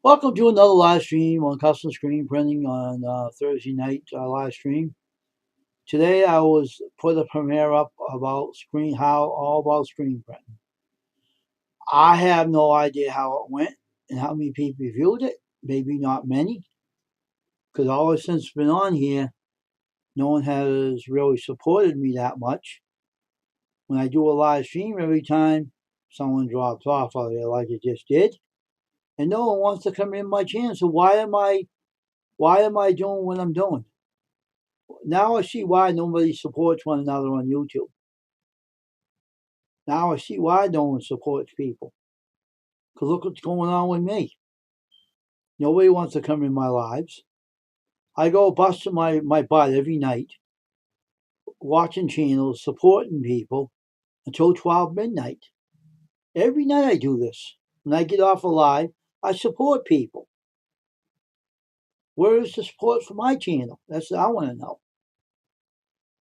Welcome to another live stream on custom screen printing on Thursday night live stream. Today I was put a premiere up about all about screen printing. I have no idea how it went and how many people viewed it. Maybe not many, because all since been on here, no one has really supported me that much. When I do a live stream, every time someone drops off of it like it just did, and no one wants to come in my channel. So why am I doing what I'm doing? Now I see why nobody supports one another on YouTube. Now I see why no one supports people. Because look what's going on with me. Nobody wants to come in my lives. I go busting my butt every night, watching channels, supporting people until 12 midnight. Every night I do this. When I get off a live, I support people. Where is the support for my channel? That's what I want to know.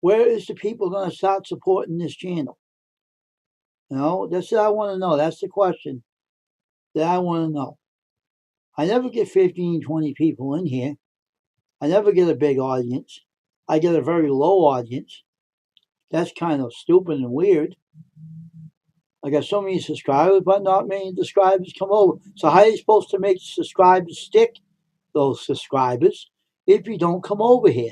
Where is the people going to start supporting this channel? That's what I want to know. That's the question that I want to know. I never get 15, 20 people in here. I never get a big audience. I get a very low audience. That's kind of stupid and weird. I got so many subscribers, but not many subscribers come over. So how are you supposed to make subscribers stick, those subscribers, if you don't come over here?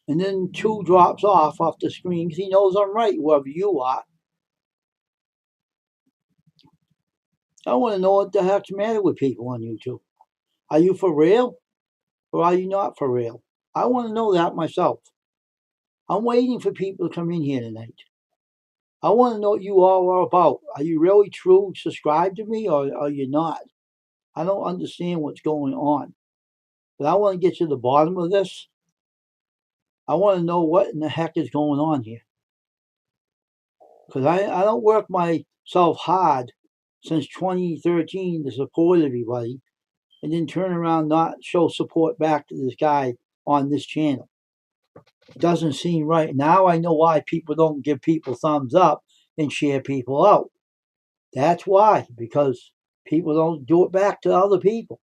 And then 2 drops off the screen because he knows I'm right, whoever you are. I want to know what the heck's the matter with people on YouTube. Are you for real or are you not for real? I want to know that myself. I'm waiting for people to come in here tonight. I want to know what you all are about. Are you really true subscribed to me or are you not? I don't understand what's going on. But I want to get to the bottom of this. I want to know what in the heck is going on here. Because I don't work myself hard since 2013 to support everybody and then turn around not show support back to this guy on this channel. It doesn't seem right. Now I know why people don't give people thumbs up and share people out. That's why, because people don't do it back to other people.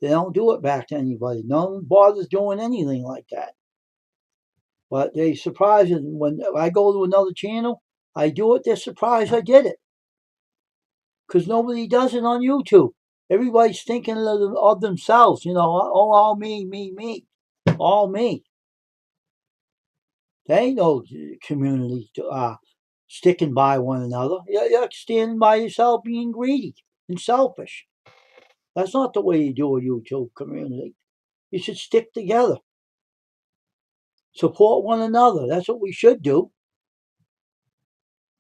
They don't do it back to anybody. No one bothers doing anything like that. But they surprise it. When I go to another channel, I do it, they're surprised I did it. Because nobody does it on YouTube. Everybody's thinking of themselves, all me, me, me. All me. There ain't no community sticking by one another. You're standing by yourself being greedy and selfish. That's not the way you do a YouTube community. You should stick together. Support one another. That's what we should do.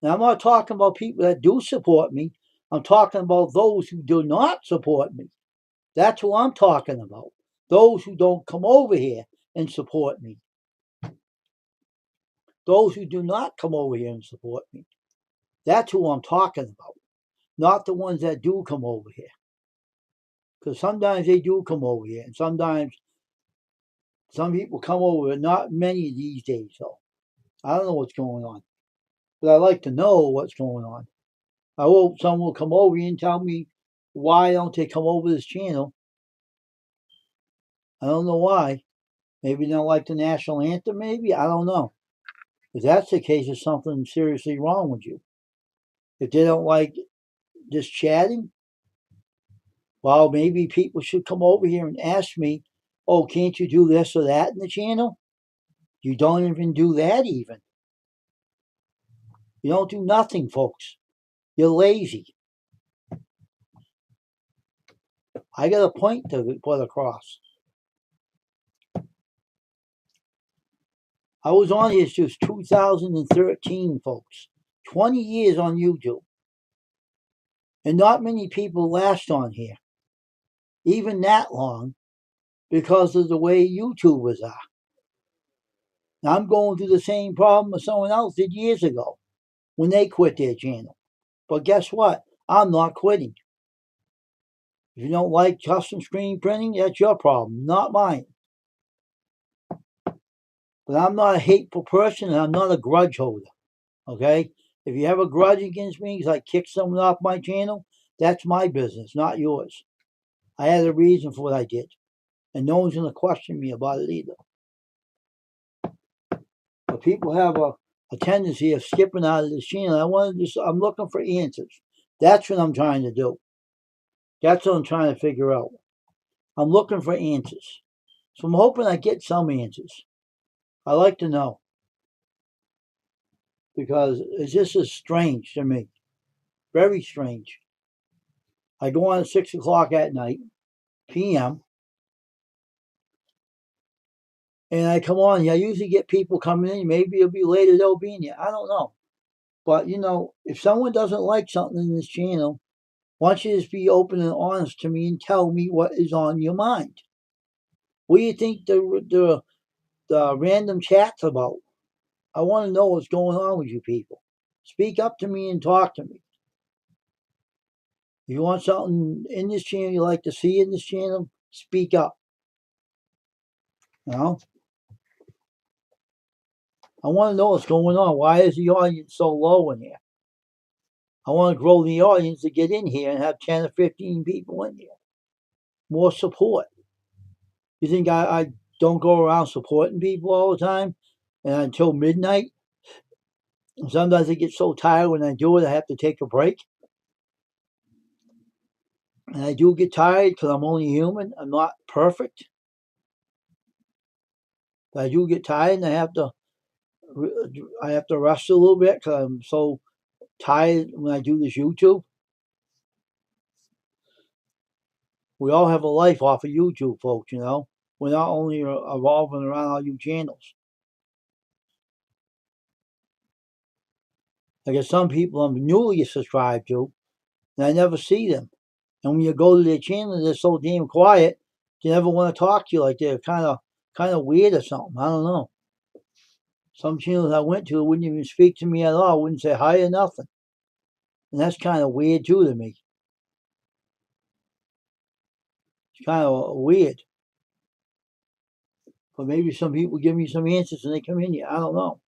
Now, I'm not talking about people that do support me. I'm talking about those who do not support me. That's who I'm talking about. Those who don't come over here and support me. Those who do not come over here and support me. That's who I'm talking about. Not the ones that do come over here. Because sometimes they do come over here. And sometimes some people come over, but not many these days. So I don't know what's going on. but I like to know what's going on. I hope someone will come over here and tell me why don't they come over this channel. I don't know why. Maybe they don't like the national anthem, maybe? I don't know. If that's the case, there's something seriously wrong with you. If they don't like just chatting, well, maybe people should come over here and ask me, oh, can't you do this or that in the channel? You don't even do that even. You don't do nothing, folks. You're lazy. I got a point to put across. I was on here since 2013, folks. 20 years on YouTube. And not many people last on here, even that long, because of the way YouTubers are. Now, I'm going through the same problem that someone else did years ago when they quit their channel. But guess what? I'm not quitting. If you don't like custom screen printing, that's your problem, not mine. But I'm not a hateful person and I'm not a grudge holder. Okay? If you have a grudge against me because I kicked someone off my channel, that's my business, not yours. I had a reason for what I did. And no one's going to question me about it either. But people have a tendency of skipping out of this channel. I'm looking for answers. That's what I'm trying to do. That's what I'm trying to figure out. I'm looking for answers. So I'm hoping I get some answers. I like to know. Because this is strange to me. Very strange. I go on at 6 o'clock at night, p.m., and I come on. I usually get people coming in. Maybe it'll be later they'll be in here. I don't know. But, if someone doesn't like something in this channel, why don't you just be open and honest to me and tell me what is on your mind? What do you think the random chat's about? I want to know what's going on with you people. Speak up to me and talk to me. If you want something in this channel you like to see in this channel, speak up. I want to know what's going on. Why is the audience so low in here? I want to grow the audience to get in here and have 10 or 15 people in here. More support. You think I don't go around supporting people all the time and until midnight? Sometimes I get so tired when I do it, I have to take a break. And I do get tired because I'm only human. I'm not perfect. But I do get tired and I have to rest a little bit because I'm so tired when I do this YouTube. We all have a life off of YouTube, folks, We're not only revolving around our YouTube channels. I got some people I'm newly subscribed to, and I never see them. And when you go to their channel, they're so damn quiet, they never want to talk to you. Like they're kind of weird or something. I don't know. Some channels I went to wouldn't even speak to me at all. Wouldn't say hi or nothing. And that's kind of weird too to me. It's kind of weird. But maybe some people give me some answers when they come in here. I don't know.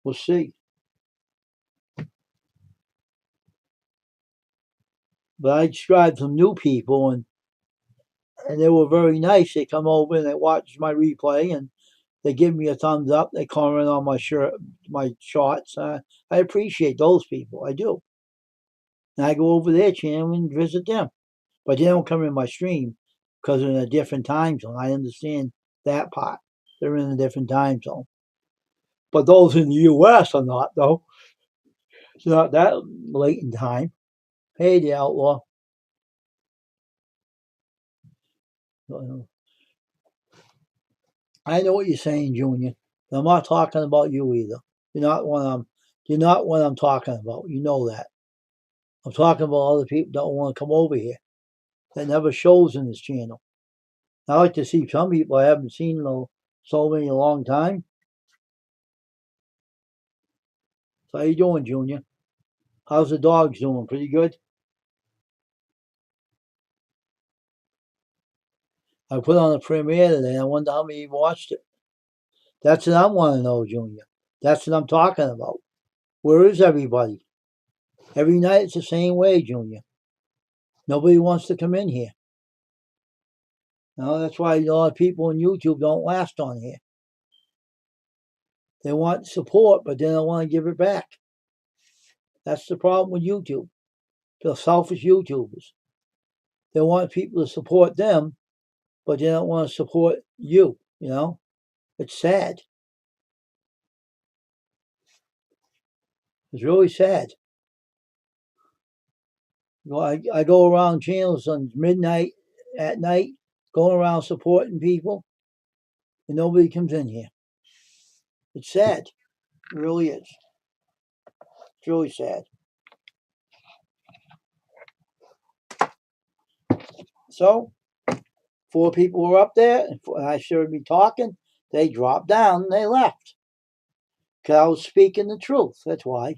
We'll see. But I described some new people, and they were very nice. They come over and they watch my replay, and they give me a thumbs up. They comment on my shots. I appreciate those people. I do. And I go over their channel and visit them. But they don't come in my stream because they're in a different time zone. I understand that part. They're in a different time zone. But those in the U.S. are not, though. It's not that late in time. Hey, the outlaw. I know what you're saying, Junior. I'm not talking about you either. You're not what I'm talking about. You know that. I'm talking about other people that don't want to come over here. That never shows in this channel. I like to see some people I haven't seen in so many a long time. So how you doing, Junior? How's the dogs doing? Pretty good? I put on a premiere today. I wonder how many watched it. That's what I want to know, Junior. That's what I'm talking about. Where is everybody? Every night it's the same way, Junior. Nobody wants to come in here. No, that's why a lot of people on YouTube don't last on here. They want support, but they don't want to give it back. That's the problem with YouTube. They're selfish YouTubers. They want people to support them, but they don't want to support you, you know? It's sad. It's really sad. I go around channels on midnight, at night, going around supporting people, and nobody comes in here. It's sad. It really is. It's really sad. So, 4 people were up there, and I should be talking. They dropped down and they left. Because I was speaking the truth. That's why.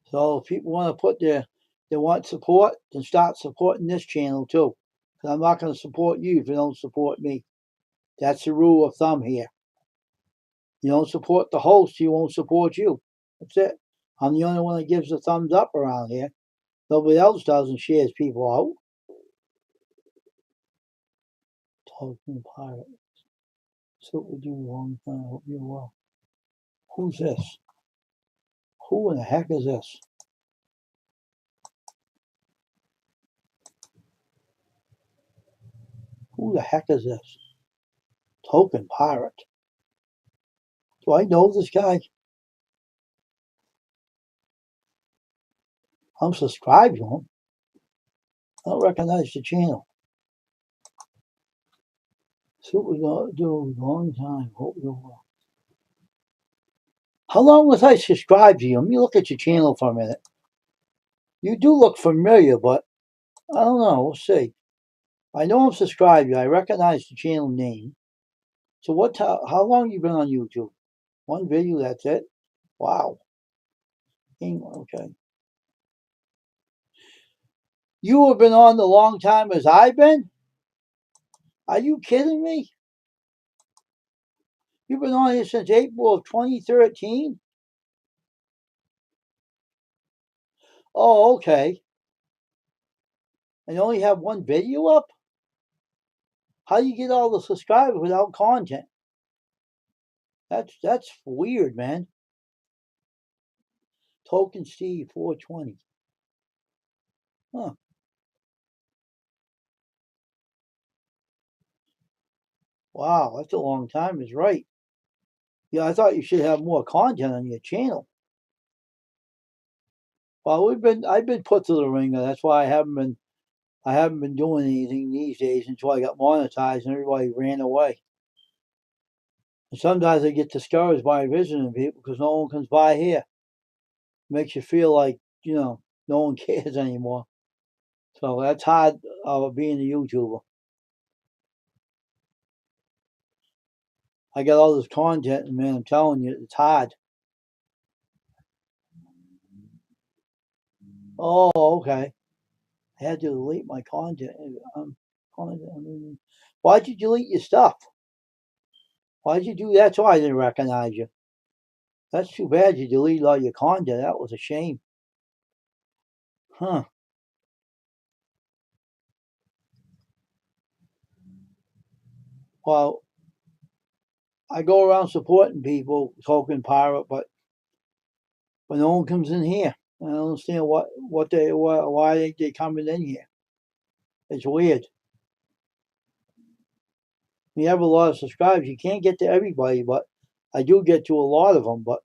So if people want to they want support, then start supporting this channel too. Because I'm not going to support you if you don't support me. That's the rule of thumb here. You don't support the host, he won't support you. That's it. I'm the only one that gives a thumbs up around here. Nobody else does and shares people out. Talking pirate. So what we do long time. I hope you're well. Who's this? Who in the heck is this? Who the heck is this? Token pirate. Do I know this guy? I'm subscribed to him. I don't recognize the channel. So what we're going to do a long time. Hope you're well. How long was I subscribed to you? Let me look at your channel for a minute. You do look familiar, but I don't know. We'll see. I know I'm subscribed to you. I recognize the channel name. So how long you been on YouTube? One video, that's it? Wow. Okay. You have been on the long time as I've been? Are you kidding me? You've been on here since April of 2013? Oh, okay. And you only have one video up? How do you get all the subscribers without content? That's weird, man. Token Steve 420. Huh. Wow, that's a long time is right. Yeah, I thought you should have more content on your channel. Well, I've been put to the ringer. That's why I haven't been doing anything these days until I got monetized and everybody ran away. And sometimes I get discouraged by visiting people because no one comes by here. It makes you feel like, no one cares anymore. So that's hard being a YouTuber. I got all this content, and man, I'm telling you, it's hard. Oh, okay. I had to delete my content. Why'd you delete your stuff? Why'd you do that? So I didn't recognize you. That's too bad you deleted all your content. That was a shame. Huh. Well, I go around supporting people, Token Pirate, but no one comes in here. I don't understand why they coming in here. It's weird. You have a lot of subscribers. You can't get to everybody, but I do get to a lot of them. But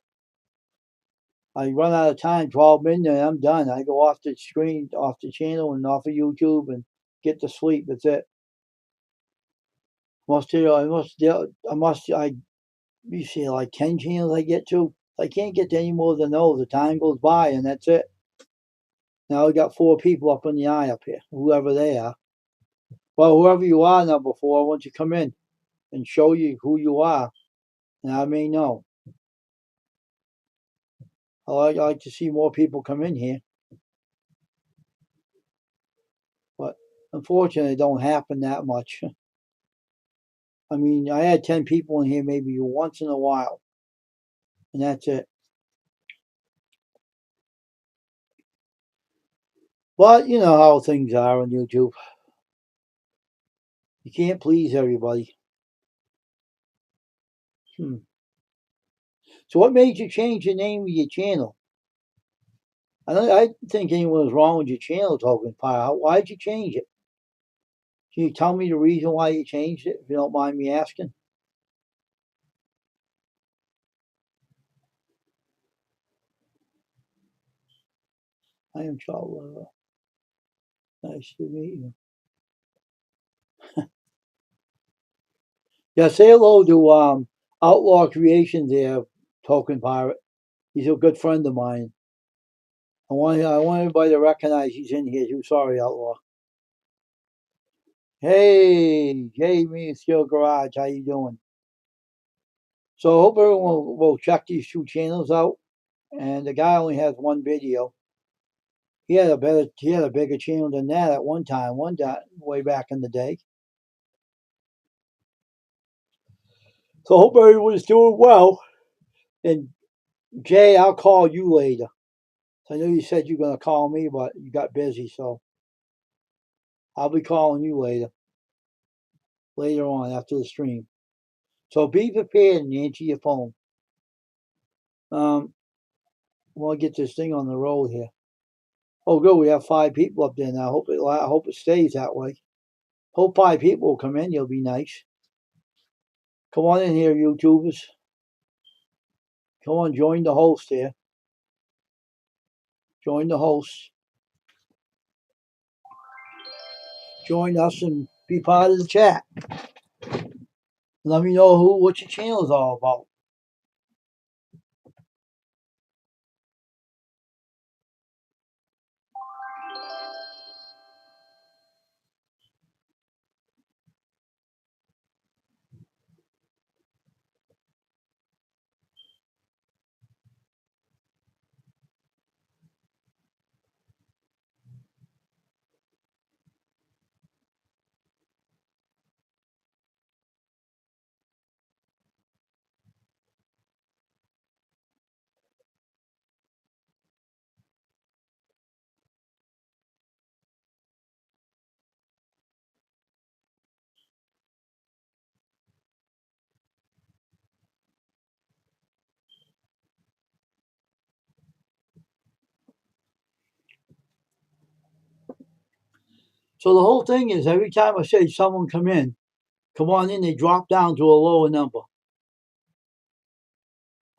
I run out of time. 12 midnight, I'm done. I go off the screen, off the channel, and off of YouTube, and get to sleep. That's it. You see, like 10 channels I get to. I can't get to any more than those. The time goes by, and that's it. Now we got 4 people up in the eye up here, whoever they are. Well, whoever you are, number 4, I want you to come in and show you who you are, and I may know. I like to see more people come in here, but unfortunately, it don't happen that much. I mean, I had 10 people in here maybe once in a while, and that's it. But you know how things are on YouTube. You can't please everybody. Hmm. So, what made you change the name of your channel? I didn't think anyone was wrong with your channel, Token Pile. Why'd you change it? Can you tell me the reason why you changed it, if you don't mind me asking? I am Charles. Nice to meet you. Yeah, say hello to Outlaw Creations there, Token Pirate. He's a good friend of mine. I want everybody to recognize he's in here too. Sorry, Outlaw. Hey, Jamie Skill Garage, how you doing? So I hope everyone will check these two channels out. And the guy only has one video. He had a bigger channel than that at one time, way back in the day. So I hope everyone's doing well. And Jay, I'll call you later. I know you said you're gonna call me, but you got busy, so I'll be calling you later on after the stream. So be prepared and answer your phone. We'll get this thing on the road here. Oh, good. We have 5 people up there now. I hope it stays that way. Hope 5 people will come in. You'll be nice. Come on in here, YouTubers. Come on, join the host here. Join the host. Join us and be part of the chat. Let me know what your channel is all about. So the whole thing is every time I say someone come on in, they drop down to a lower number.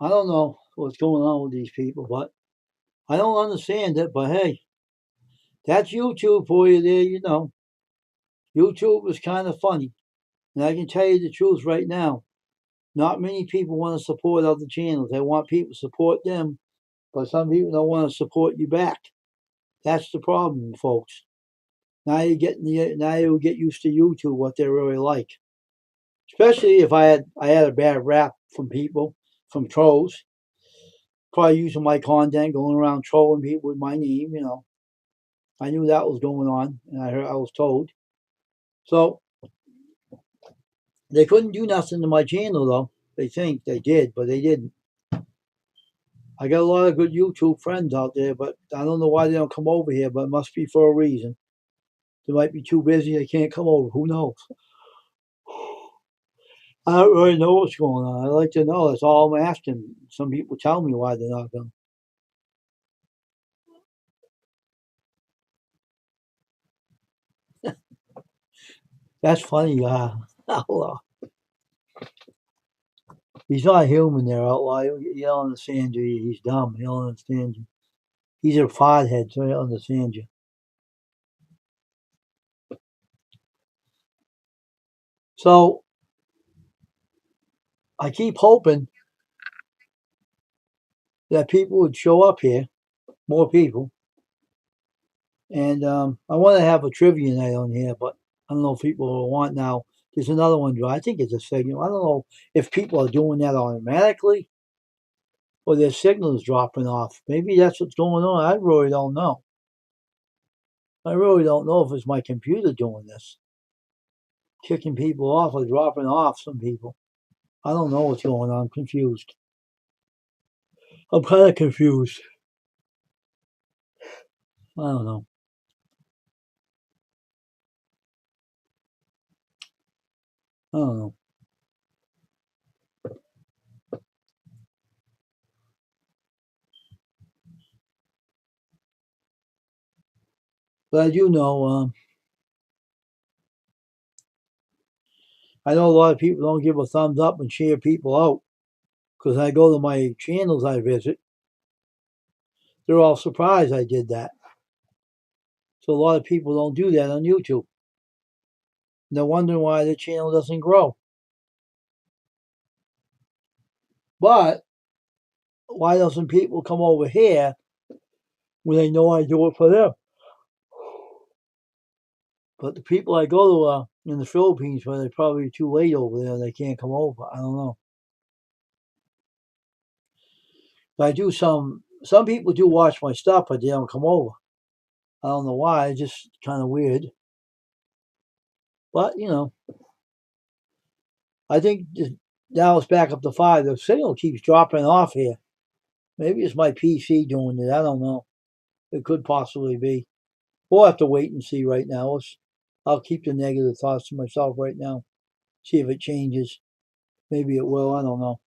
I don't know what's going on with these people, but I don't understand it. But hey, that's YouTube for you there, you know. YouTube is kind of funny. And I can tell you the truth right now. Not many people want to support other channels. They want people to support them, but some people don't want to support you back. That's the problem, folks. Now you get used to YouTube, what they're really like. Especially if I had a bad rap from people, from trolls, probably using my content, going around trolling people with my name. You know, I knew that was going on, and I was told. So they couldn't do nothing to my channel though. They think they did, but they didn't. I got a lot of good YouTube friends out there, but I don't know why they don't come over here. But it must be for a reason. They might be too busy. They can't come over. Who knows? I don't really know what's going on. I'd like to know. That's all I'm asking. Some people tell me why they're not coming. That's funny. Outlaw. He's not human there, Outlaw. You don't understand you. He's dumb. He don't understand you. He's a pothead, so he don't understand you. So I keep hoping that people would show up here, more people. And I want to have a trivia night on here, but I don't know if people will want now. There's another one, I think it's a signal. I don't know if people are doing that automatically or their signal is dropping off. Maybe that's what's going on. I really don't know. I really don't know if it's my computer doing this. kicking people off or dropping off some people. I don't know what's going on. I'm confused. I'm kind of confused. I don't know. I don't know. But I do know, I know a lot of people don't give a thumbs up and share people out because I go to my channels I visit. They're all surprised I did that. So a lot of people don't do that on YouTube. They're wondering why the channel doesn't grow. But why doesn't people come over here when they know I do it for them? But the people I go to in the Philippines, where they're probably too late over there, they can't come over. I don't know. But I do some people do watch my stuff, but they don't come over. I don't know why. It's just kind of weird. But I think now it's back up to 5. The signal keeps dropping off here. Maybe it's my PC doing it. I don't know. It could possibly be. We'll have to wait and see right now. I'll keep the negative thoughts to myself right now. See if it changes. Maybe it will. I don't know.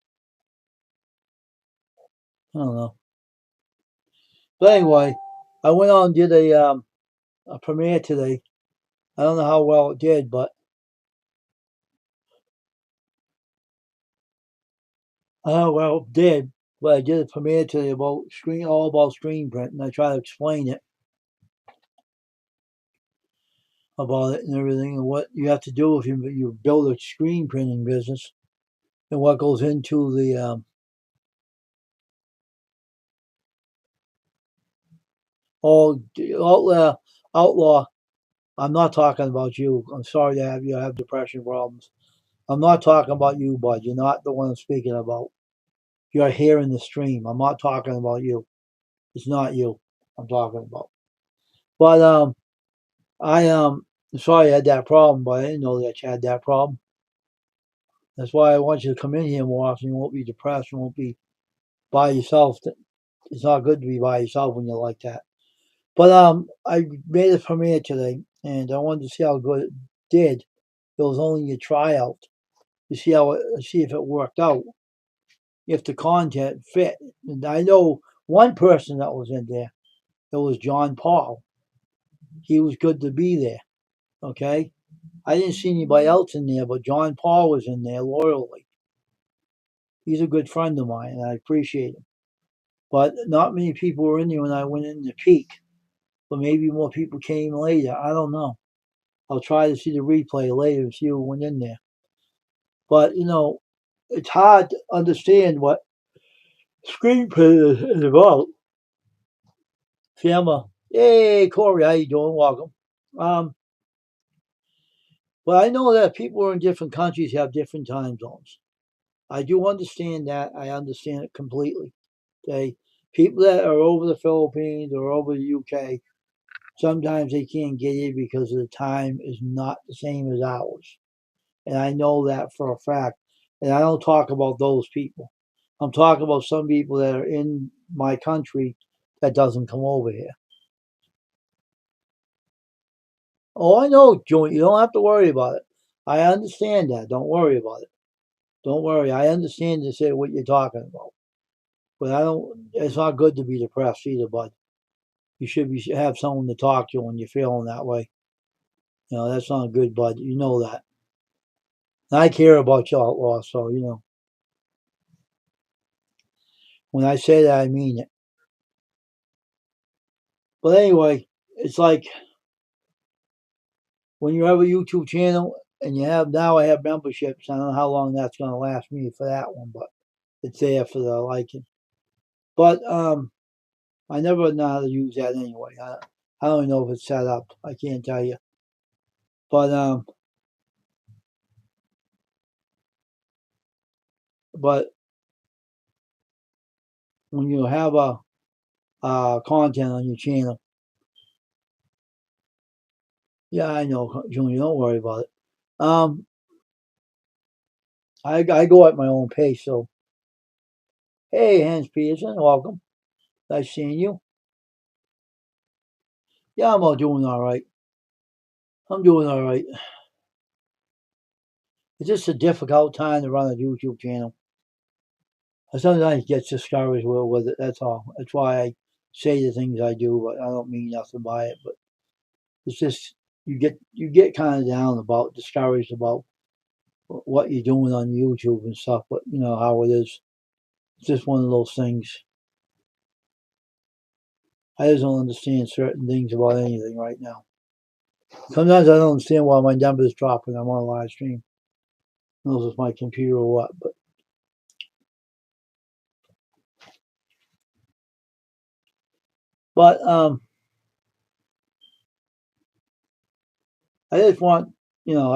I don't know. But anyway, I went on and did a premiere today. I don't know how well it did, but I don't know well it did. But I did a premiere today about all about screen print, and I try to explain it about it and everything, and what you have to do if you build a screen printing business, and what goes into the outlaw. I'm not talking about you. I'm sorry to have you have depression problems. I'm not talking about you, bud. You're not the one I'm speaking about. You're here in the stream. I'm not talking about you. It's not you I'm talking about. But I sorry you had that problem, but I didn't know that you had that problem. That's why I want you to come in here more often. You won't be depressed. You won't be by yourself. It's not good to be by yourself when you're like that. But I made a premiere today, and I wanted to see how good it did. It was only a tryout to see if it worked out, if the content fit. And I know one person that was in there. It was John Paul. He was good to be there. Okay, I didn't see anybody else in there, but John Paul was in there loyally. He's a good friend of mine, and I appreciate him. But not many people were in there when I went in to peak. But maybe more people came later. I don't know. I'll try to see the replay later and see who went in there. But it's hard to understand what screenplay is about. Fiamma, hey Corey, how you doing? Welcome. Um, but I know that people in different countries have different time zones. I do understand that. I understand it completely. Okay, people that are over the Philippines or over the UK, sometimes they can't get in because the time is not the same as ours. And I know that for a fact. And I don't talk about those people. I'm talking about some people that are in my country that doesn't come over here. Oh, I know, Joey. You don't have to worry about it. I understand that. Don't worry about it. Don't worry. I understand to say what you're talking about. But I don't. It's not good to be depressed either, bud. You should have someone to talk to when you're feeling that way. That's not good, bud. You know that. And I care about you, outlaw. So when I say that, I mean it. But anyway, it's like when you have a YouTube channel and I have memberships. I don't know how long that's going to last me for that one, but it's there for the liking. But I never know how to use that anyway. I don't even know if it's set up. I can't tell you. But but when you have a content on your channel, yeah, I know, Junior. Don't worry about it. Um, I go at my own pace. So, hey, Hans Peterson, welcome. Nice seeing you. Yeah, I'm all doing all right. I'm doing all right. It's just a difficult time to run a YouTube channel. I sometimes get discouraged with it. That's all. That's why I say the things I do, but I don't mean nothing by it. But it's just you get kind of down about discouraged about what you're doing on YouTube and stuff. But you know how it is. It's just one of those things. I just don't understand certain things about anything right now. Sometimes I don't understand why my numbers drop when I'm on a live stream. I don't know if it's my computer or what, but I just want you know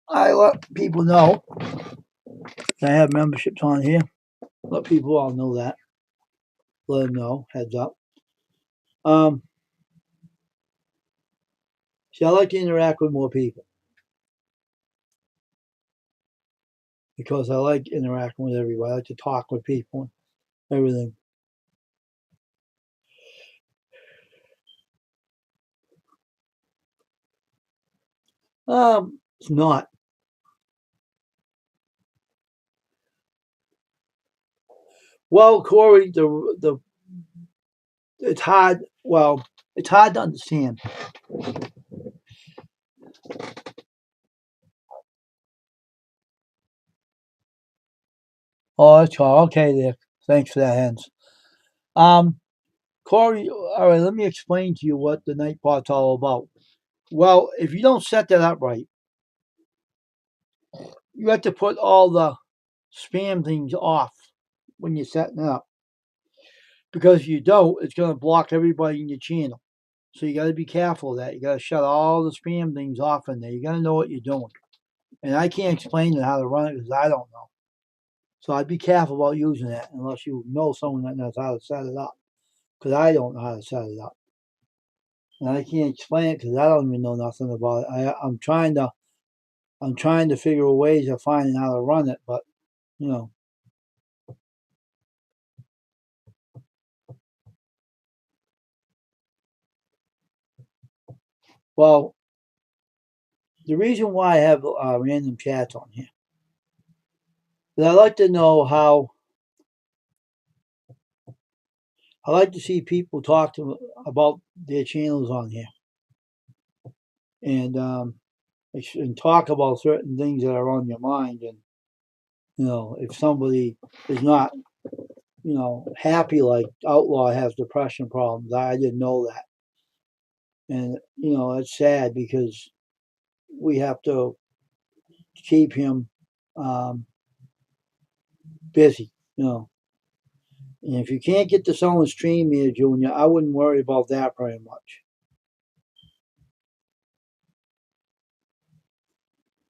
I let people know that I have memberships on here. Let people all know that. Let them know. Heads up. Um, See, I like to interact with more people because I like interacting with everybody. I like to talk with people and everything. It's not. Well, Corey, the it's hard. Well, it's hard to understand. Oh, that's all. Okay, there. Thanks for that, Hens. Um, Corey, all right. Let me explain to you what the night pot's all about. Well, if you don't set that up right, you have to put all the spam things off when you're setting it up. Because if you don't, it's going to block everybody in your channel. So you got to be careful of that. You got to shut all the spam things off in there. You got to know what you're doing. And I can't explain how to run it because I don't know. So I'd be careful about using that unless you know someone that knows how to set it up. Because I don't know how to set it up. And I can't explain it because I don't even know nothing about it. I'm trying to figure ways of finding how to run it, but you know. Well, the reason why I have random chats on here is I like to know how. I like to see people talk about their channels on here, and and talk about certain things that are on your mind. And you know, if somebody is not, happy, like Outlaw has depression problems, I didn't know that, and it's sad because we have to keep him um, busy. And if you can't get this on the stream here, Junior, I wouldn't worry about that very much.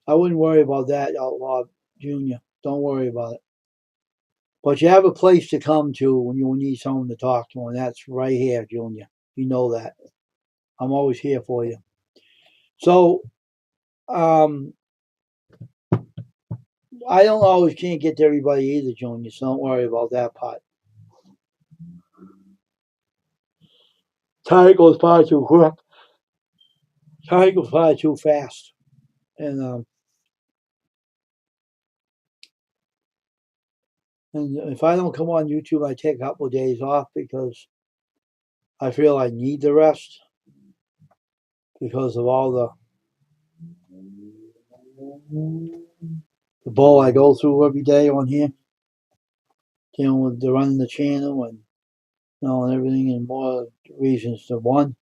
I wouldn't worry about that, Outlaw Junior. Don't worry about it. But you have a place to come to when you need someone to talk to, and that's right here, Junior. You know that. I'm always here for you. So, I don't always can't get to everybody either, Junior, so don't worry about that part. Time goes by too quick. Time goes by too fast. And if I don't come on YouTube, I take a couple of days off because I feel I need the rest because of all the bull I go through every day on here, dealing with the running the channel and everything, and more reasons than one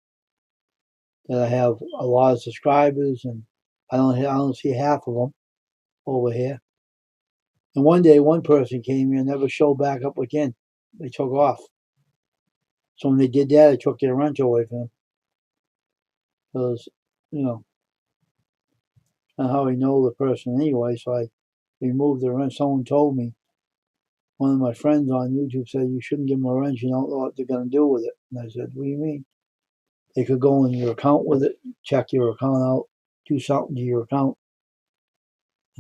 that I have a lot of subscribers and I don't see half of them over here. And one day, one person came here and never showed back up again. They took off. So when they did that, they took their wrench away from them because you know not how I know the person anyway. So I removed the wrench. Someone told me, one of my friends on YouTube said, you shouldn't give them a wrench. You don't know what they're going to do with it. And I said, what do you mean? They could go in your account with it, check your account out, do something to your account.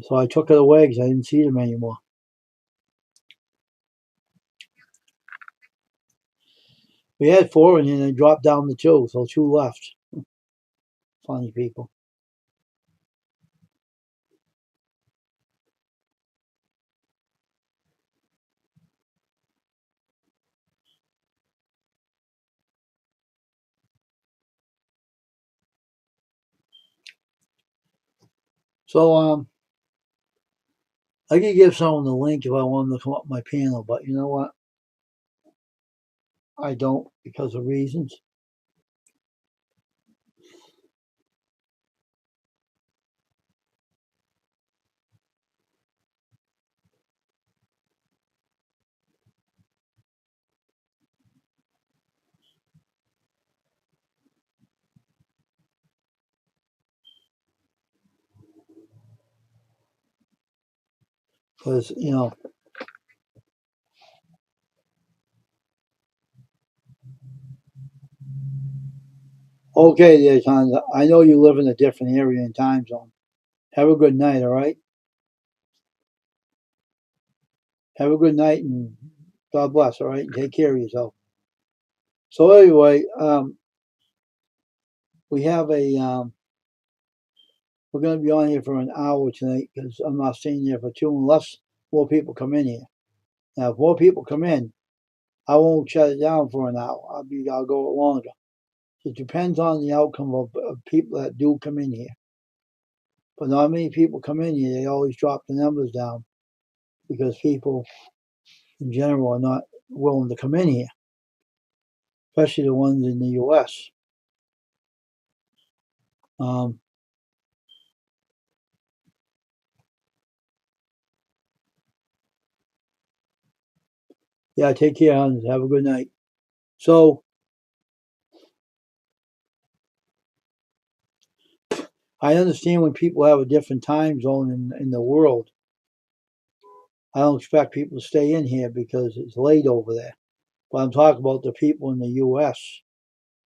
So I took it away because I didn't see them anymore. We had 4 and then I dropped down to 2, so 2 left. Funny people. So I could give someone the link if I want them to come up my panel, but you know what? I don't because of reasons. Because, okay there, Tons. I know you live in a different area and time zone. Have a good night, all right? Have a good night and God bless, all right? And take care of yourself. So anyway, we have we're going to be on here for an hour tonight because I'm not staying here for 2 unless more people come in here. Now, if more people come in, I won't shut it down for an hour. I'll go longer. It depends on the outcome of people that do come in here. But not many people come in here. They always drop the numbers down because people in general are not willing to come in here, especially the ones in the U.S. Yeah, take care, Hans. Have a good night. So I understand when people have a different time zone in the world. I don't expect people to stay in here because it's late over there. But I'm talking about the people in the U.S.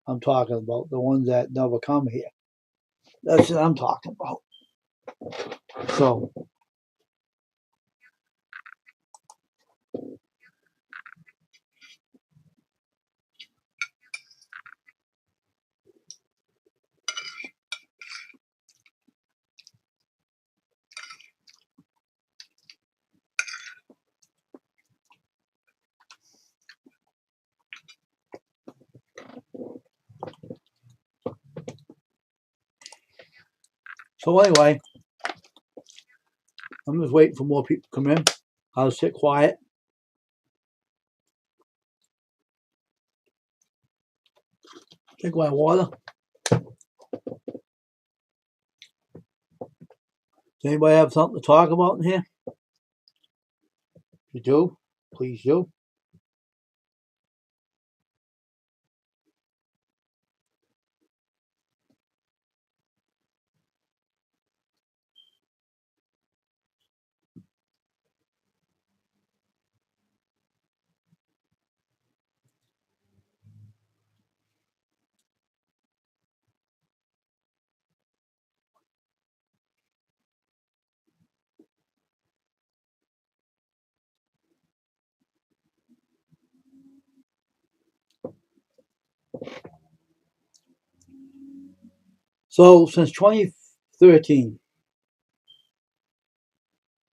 I'm talking about the ones that never come here. That's what I'm talking about. So anyway, I'm just waiting for more people to come in. I'll sit quiet. Drink my water. Does anybody have something to talk about in here? If you do, please do. So since 2013,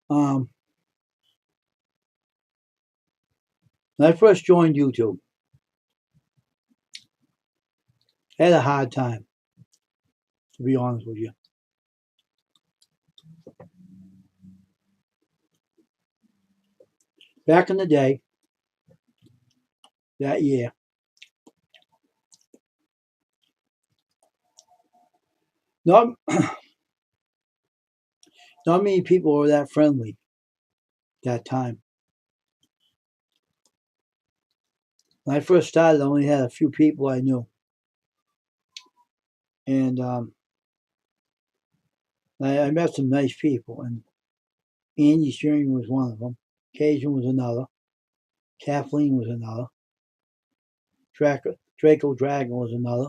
when I first joined YouTube, I had a hard time, to be honest with you. Back in the day, that year, not not many people were that friendly that time. When I first started, I only had a few people I knew, and I met some nice people. And Andy Shearing was one of them. Cajun was another. Kathleen was another. Draco Dragon was another.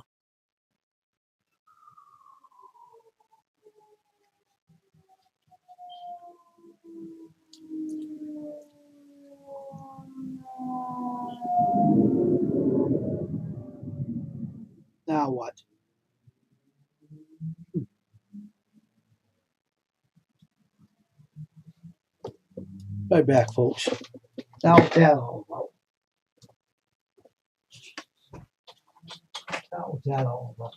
Now what? Right back, folks. Now what's that all about? Now what's that all about?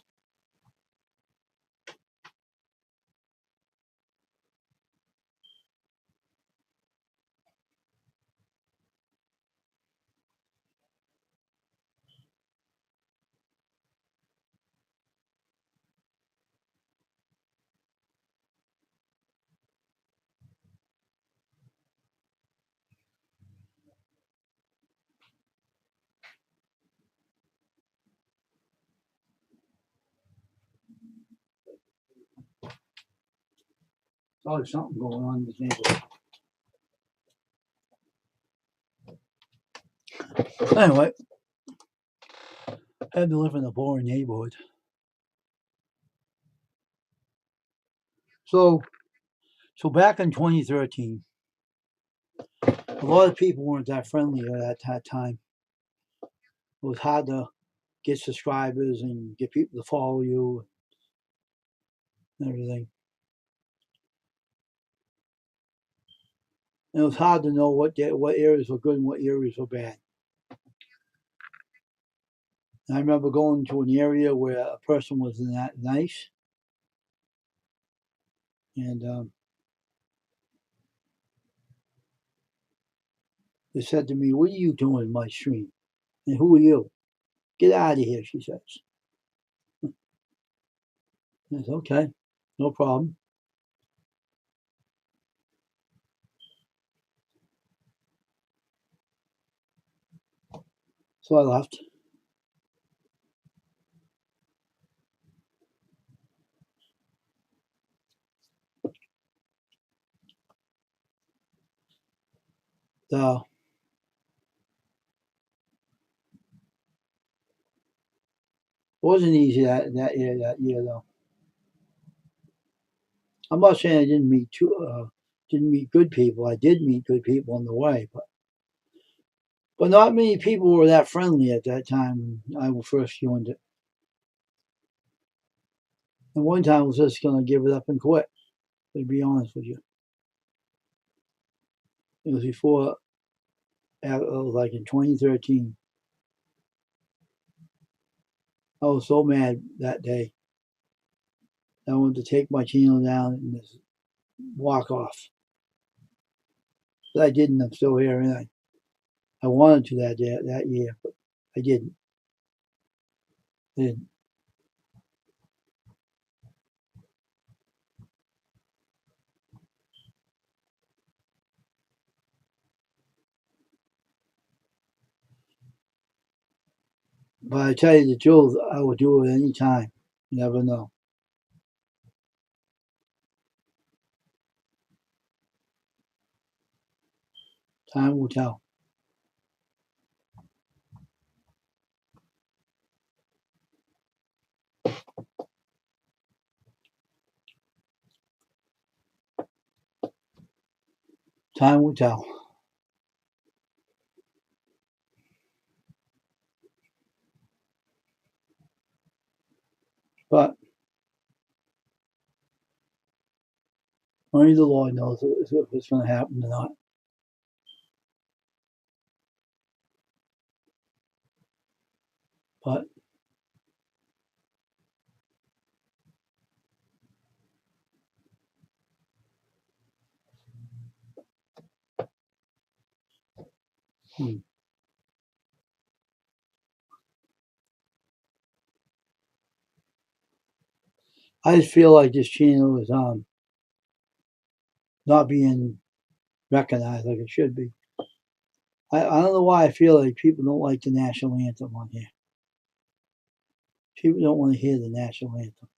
There's always something going on in this neighborhood. Anyway, I had to live in a boring neighborhood. So back in 2013, a lot of people weren't that friendly at that time. It was hard to get subscribers and get people to follow you and everything. And it was hard to know what areas were good and what areas were bad. And I remember going to an area where a person was not nice, and they said to me, "What are you doing in my stream? And who are you? Get out of here," she says. I said, "Okay, no problem." So I left. It wasn't easy that year though. I'm not saying I didn't meet good people. I did meet good people on the way, but not many people were that friendly at that time when I first joined it. And one time I was just going to give it up and quit, to be honest with you. It was before, it was like in 2013. I was so mad that day. I wanted to take my channel down and just walk off. But I didn't. I'm still here, and I wanted to that year, but I didn't. I didn't. But I tell you the truth, I would do it any time. You never know. Time will tell. Time will tell. But only the Lord knows if it's going to happen or not. But I just feel like this channel is not being recognized like it should be. I don't know why I feel like people don't like the national anthem on here. People don't want to hear the national anthem.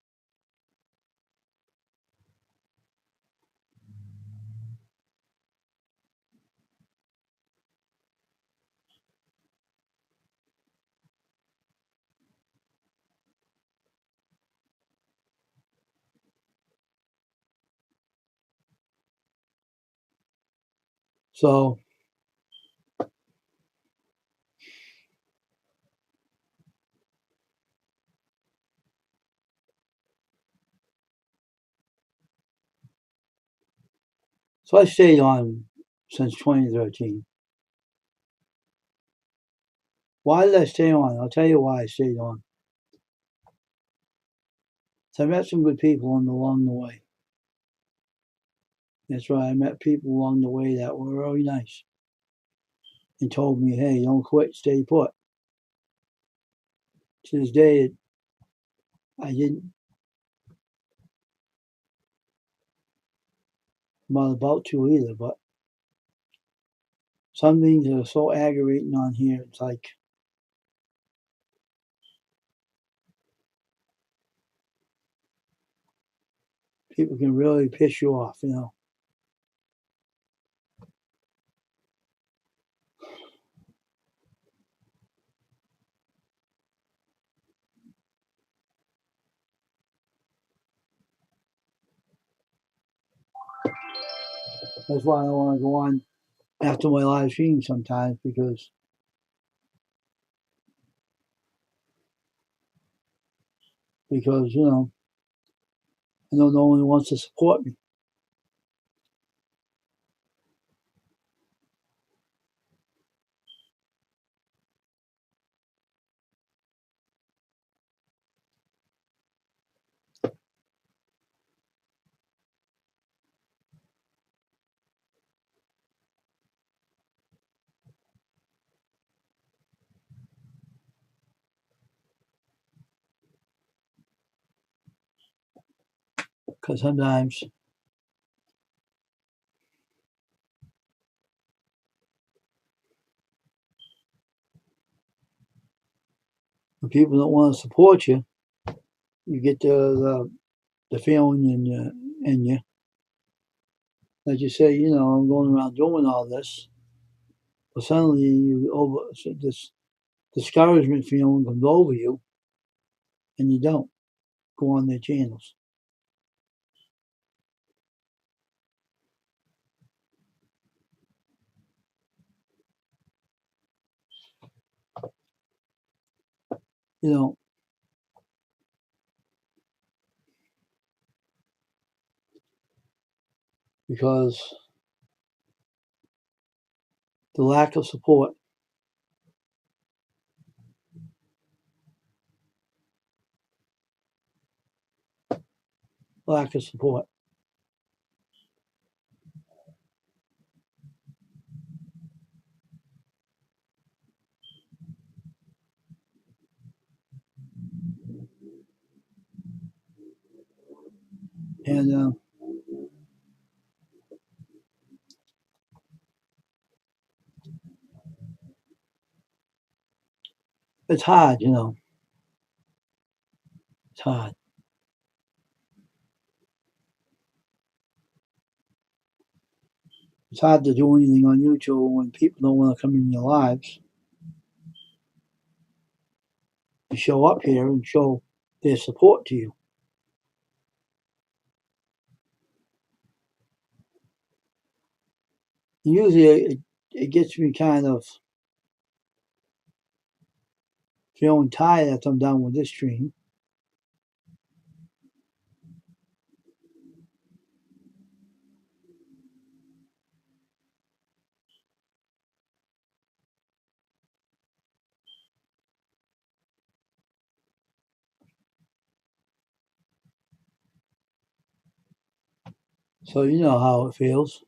So So I stayed on since 2013. Why did I stay on? I'll tell you why I stayed on. So I met some good people along the way. That's right. I met people along the way that were really nice and told me, hey, don't quit, stay put. To this day, I didn't. I'm not about to either, but some things are so aggravating on here. It's like people can really piss you off, you know. That's why I don't want to go on after my live stream sometimes because you know I know no one wants to support me. Because sometimes when people don't want to support you, you get the feeling in you that you say, you know, I'm going around doing all this, but suddenly so this discouragement feeling comes over you, and you don't go on their channels. You know, because the lack of support, lack of support. And it's hard, you know, it's hard. It's hard to do anything on YouTube when people don't want to come in your lives and show up here and show their support to you. Usually it gets me kind of feeling tired after I'm done with this stream. So you know how it feels.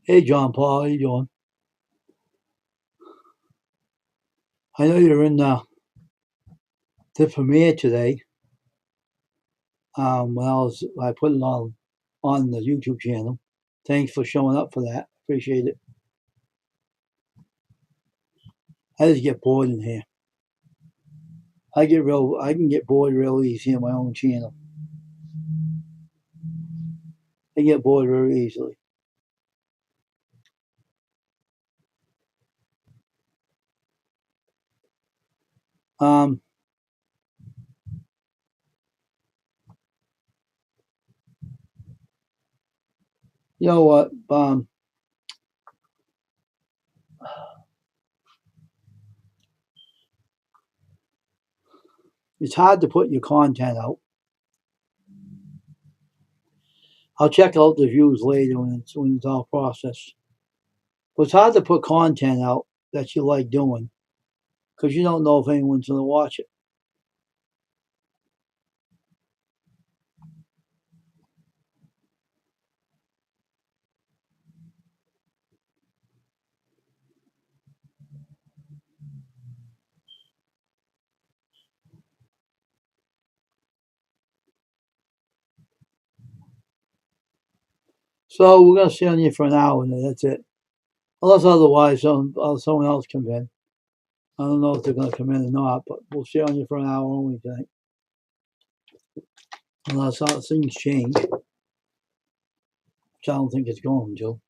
Hey, John Paul, how you doing? I know you're in the premiere today. Well, I put it on the YouTube channel. Thanks for showing up for that. Appreciate it. I just get bored in here. I can get bored real easy on my own channel. I get bored very easily. Um, you know what? It's hard to put your content out. I'll check out the views later when it's all processed. But it's hard to put content out that you like doing because you don't know if anyone's going to watch it. So we're going to stay on here for an hour and that's it. Unless otherwise someone else comes in. I don't know if they're going to come in or not, but we'll stay on here for an hour only tonight. Unless things change, which I don't think it's going to.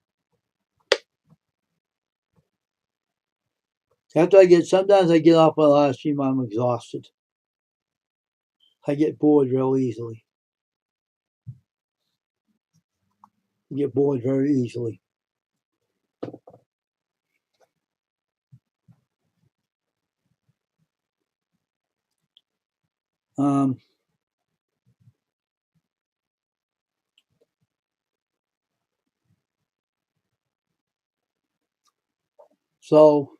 Sometimes I get off my live stream, I'm exhausted. I get bored real easily. I get bored very easily. Um, so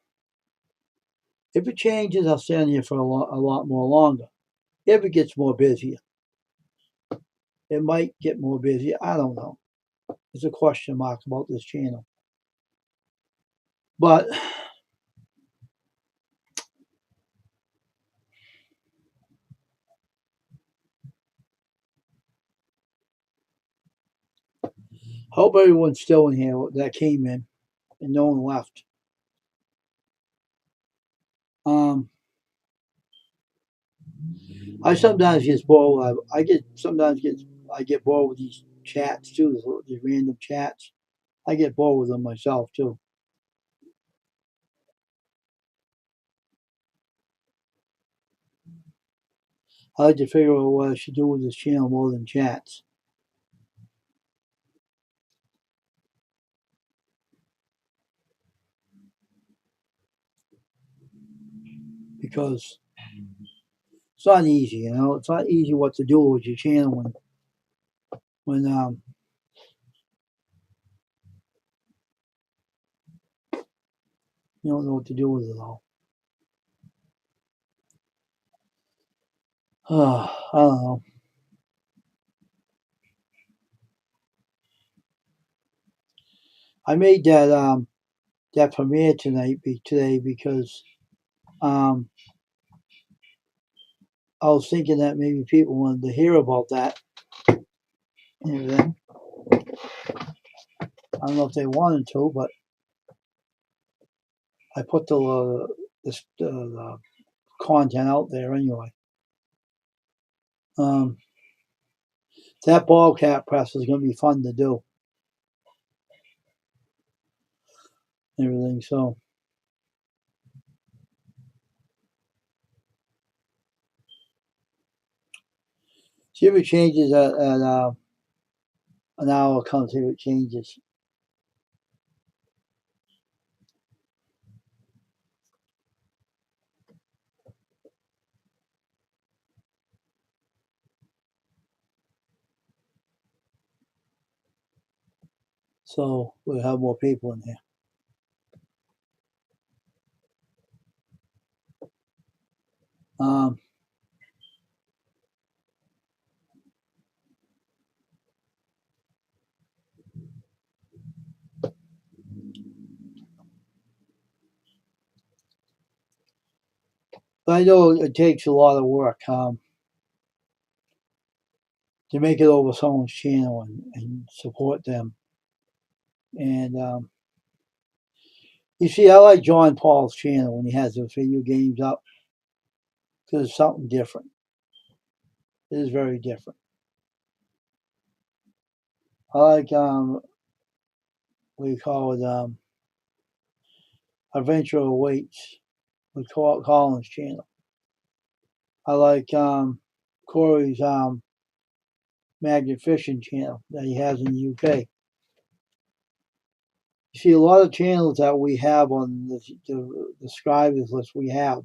if it changes, I'll stay on here for a lot more longer. If it gets more busier, it might get more busy. I don't know. There's a question mark about this channel. But hope everyone's still in here that came in and no one left. I sometimes get bored. I get bored with these chats too. These random chats. I get bored with them myself too. I like to figure out what I should do with this channel more than chats. Because it's not easy, you know. It's not easy what to do with your channel when you don't know what to do with it all. I don't know. I made that premiere today because I was thinking that maybe people wanted to hear about that and everything. I don't know if they wanted to, but I put the content out there anyway. That ball cap press is going to be fun to do and everything. So see if it changes at an hour comes. See if it changes. So we'll have more people in here. But I know it takes a lot of work to make it over someone's channel and support them. And you see, I like John Paul's channel when he has those video games up because it's something different. It is very different. I like what do you call it? Adventure Awaits with Collins channel. I like Corey's Magnet Fishing channel that he has in the UK. You see, a lot of channels that we have on the subscribers list we have,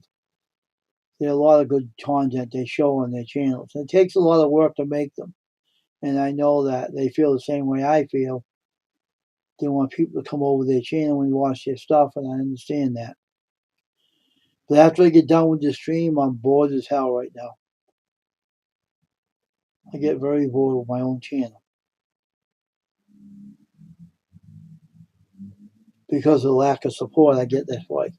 there are a lot of good content they show on their channels. It takes a lot of work to make them. And I know that they feel the same way I feel. They want people to come over their channel and watch their stuff, and I understand that. But after I get done with the stream, I'm bored as hell right now. I get very bored with my own channel. Because of the lack of support, I get this way.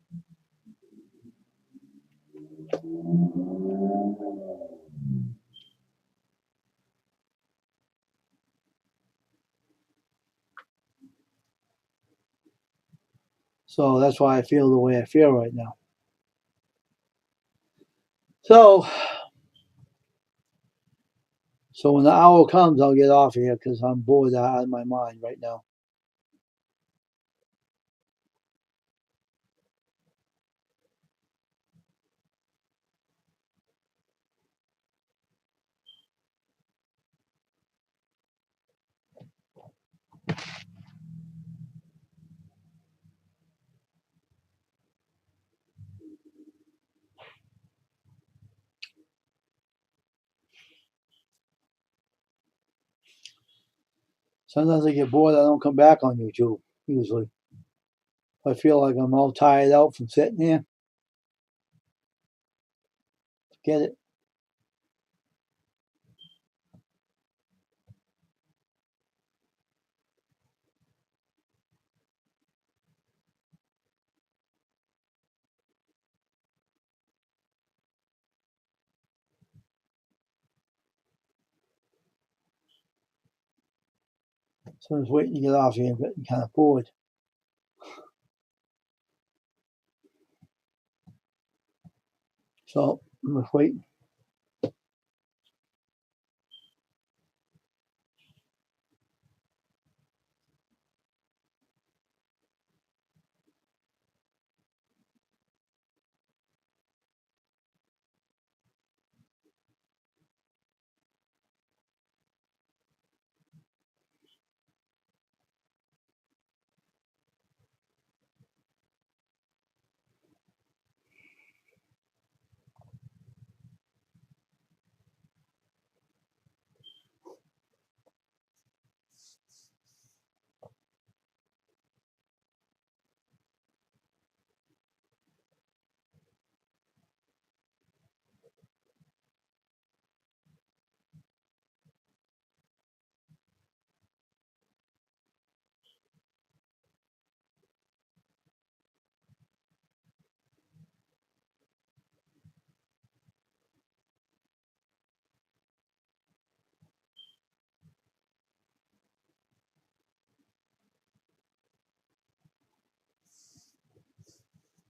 So that's why I feel the way I feel right now. So when the hour comes, I'll get off here because I'm bored out of my mind right now. Sometimes I get bored, I don't come back on YouTube, usually. I feel like I'm all tired out from sitting here. Get it? So I was waiting to get off here and getting kind of bored. So I'm just waiting.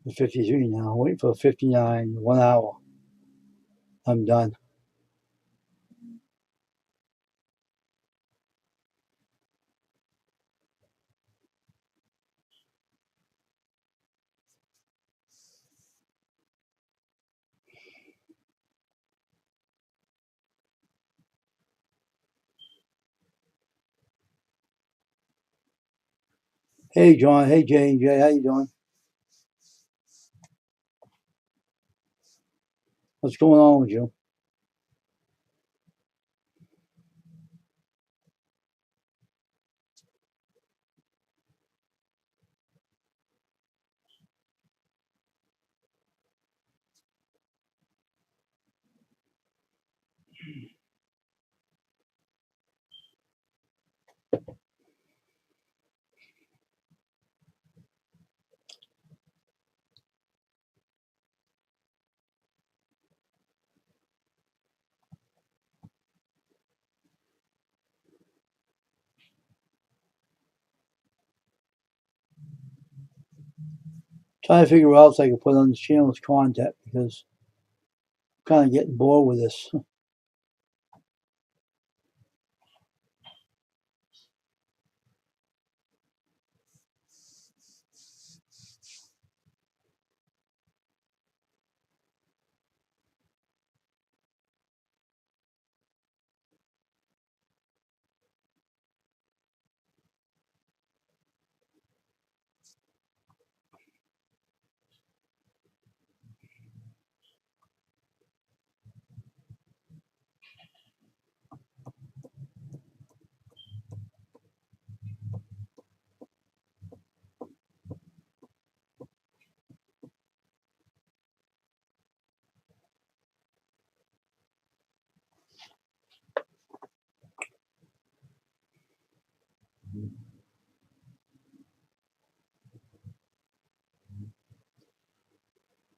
It's 53 now. I'm waiting for 59, 1 hour. I'm done. Hey, John. Hey, J&J. How you doing? What's going on with you? Trying to figure out what else I can put on this channel's content because I'm kind of getting bored with this.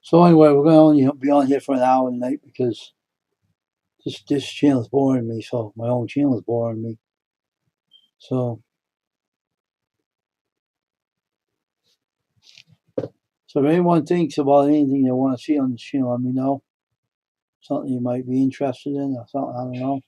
So anyway, we're gonna only be on here for an hour tonight because this channel is boring me. So my own channel is boring me. So if anyone thinks about anything they want to see on this channel, let me know. Something you might be interested in or something, I don't know.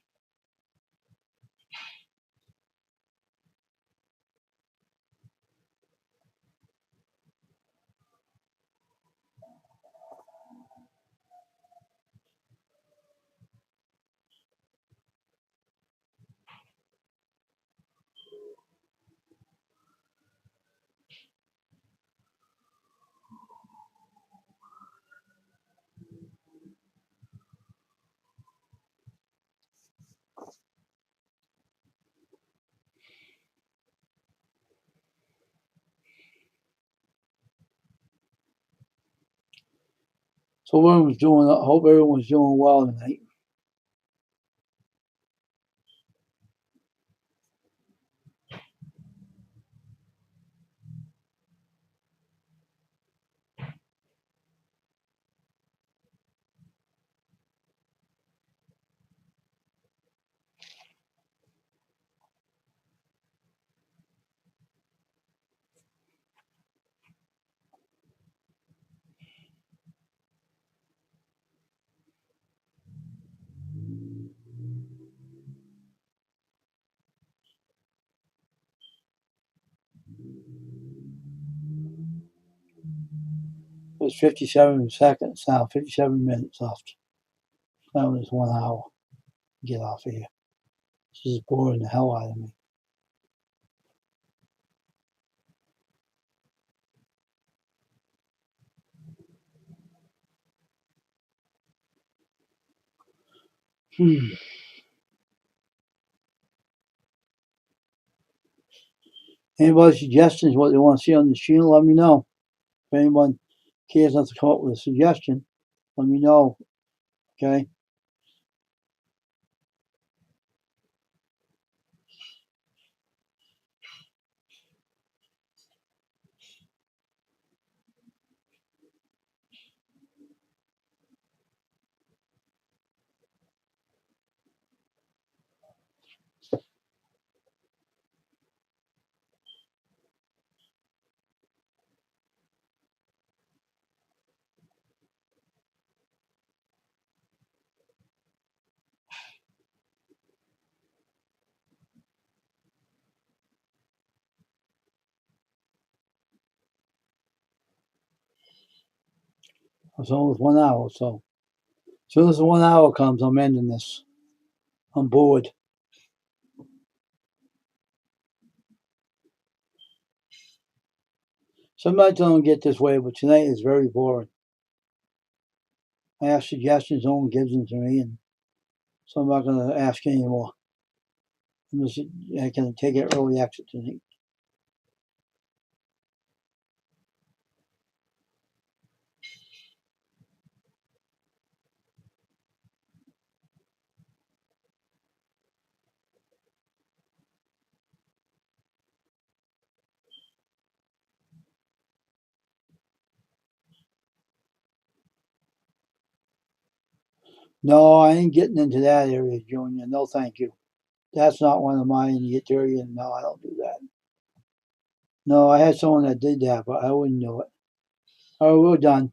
So I hope everyone's doing well tonight. It's 57 seconds now, 57 minutes left. That was 1 hour. Get off of here. This is boring the hell out of me. Anybody suggestions what they want to see on this channel, let me know. If anyone cares not to come up with a suggestion, let me know. Okay? It's almost 1 hour, so as soon as the 1 hour comes, I'm ending this. I'm bored. Some nights I don't get this way, but tonight is very boring. I ask suggestions, no one gives them to me, and so I'm not going to ask anymore. I can take an early exit tonight. No, I ain't getting into that area, Junior. No, thank you. That's not one of mine. You get dirty, and no, I don't do that. No, I had someone that did that, but I wouldn't do it. All right, we're done.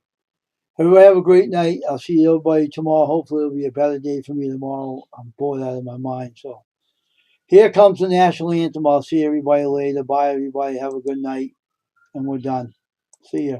Everybody have a great night. I'll see everybody tomorrow. Hopefully it'll be a better day for me tomorrow. I'm bored out of my mind. So here comes the national anthem. I'll see everybody later. Bye, everybody. Have a good night. And we're done. See ya.